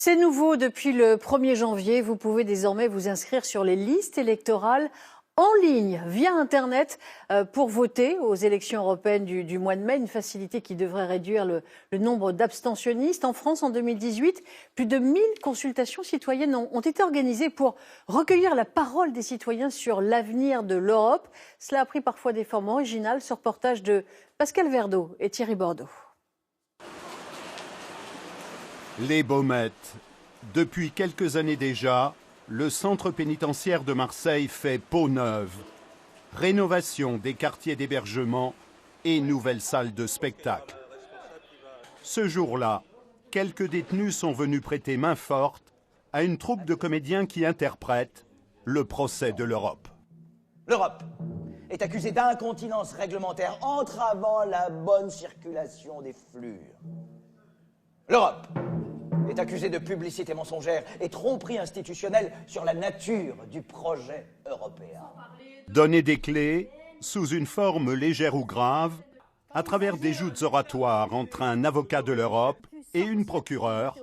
C'est nouveau depuis le 1er janvier. Vous pouvez désormais vous inscrire sur les listes électorales en ligne, via Internet, pour voter aux élections européennes du mois de mai. Une facilité qui devrait réduire le nombre d'abstentionnistes. En France, en 2018, plus de 1000 consultations citoyennes ont été organisées pour recueillir la parole des citoyens sur l'avenir de l'Europe. Cela a pris parfois des formes originales. Ce reportage de Pascal Verdeau et Thierry Bordeaux. Les Baumettes. Depuis quelques années déjà, le centre pénitentiaire de Marseille fait peau neuve. Rénovation des quartiers d'hébergement et nouvelles salles de spectacle. Ce jour-là, quelques détenus sont venus prêter main forte à une troupe de comédiens qui interprètent le procès de l'Europe. L'Europe est accusée d'incontinence réglementaire entravant la bonne circulation des flux. L'Europe est accusée de publicité mensongère et tromperie institutionnelle sur la nature du projet européen. Donner des clés, sous une forme légère ou grave, à travers des joutes oratoires entre un avocat de l'Europe et une procureure,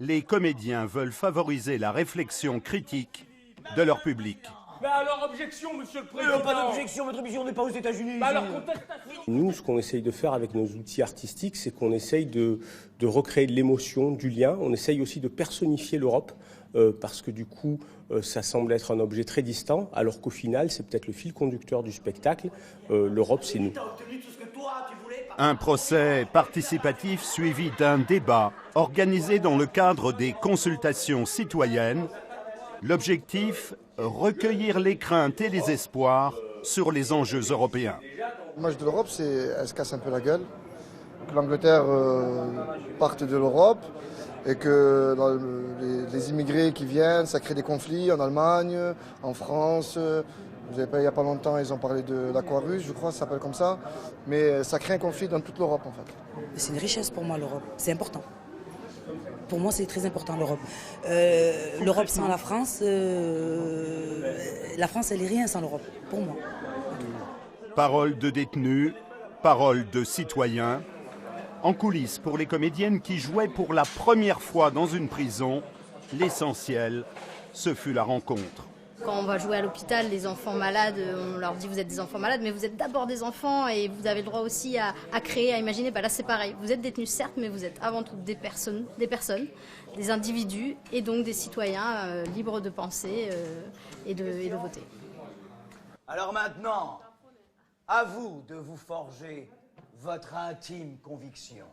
les comédiens veulent favoriser la réflexion critique de leur public. Mais alors, objection, monsieur le Président. Pas d'objection, votre objection n'est pas aux États-Unis. Alors, contestation. Nous, ce qu'on essaye de faire avec nos outils artistiques, c'est qu'on essaye de recréer de l'émotion, du lien. On essaye aussi de personnifier l'Europe, parce que du coup, ça semble être un objet très distant, alors qu'au final, c'est peut-être le fil conducteur du spectacle. L'Europe, c'est nous. Un procès participatif suivi d'un débat organisé dans le cadre des consultations citoyennes. L'objectif, recueillir les craintes et les espoirs sur les enjeux européens. L'image de l'Europe, c'est elle se casse un peu la gueule, que l'Angleterre parte de l'Europe et que les immigrés qui viennent, ça crée des conflits en Allemagne, en France. Vous avez pas, il n'y a pas longtemps, ils ont parlé de l'Aquarius, je crois, ça s'appelle comme ça. Mais ça crée un conflit dans toute l'Europe en fait. C'est une richesse pour moi l'Europe, c'est important. Pour moi, c'est très important l'Europe. L'Europe sans la France, elle est rien sans l'Europe, pour moi. Parole de détenus, parole de citoyens. En coulisses, pour les comédiennes qui jouaient pour la première fois dans une prison, l'essentiel, ce fut la rencontre. Quand on va jouer à l'hôpital, les enfants malades, on leur dit vous êtes des enfants malades, mais vous êtes d'abord des enfants et vous avez le droit aussi à créer, à imaginer. Là c'est pareil, vous êtes détenus certes, mais vous êtes avant tout des personnes, des individus et donc des citoyens libres de penser et de voter. Alors maintenant, à vous de vous forger votre intime conviction.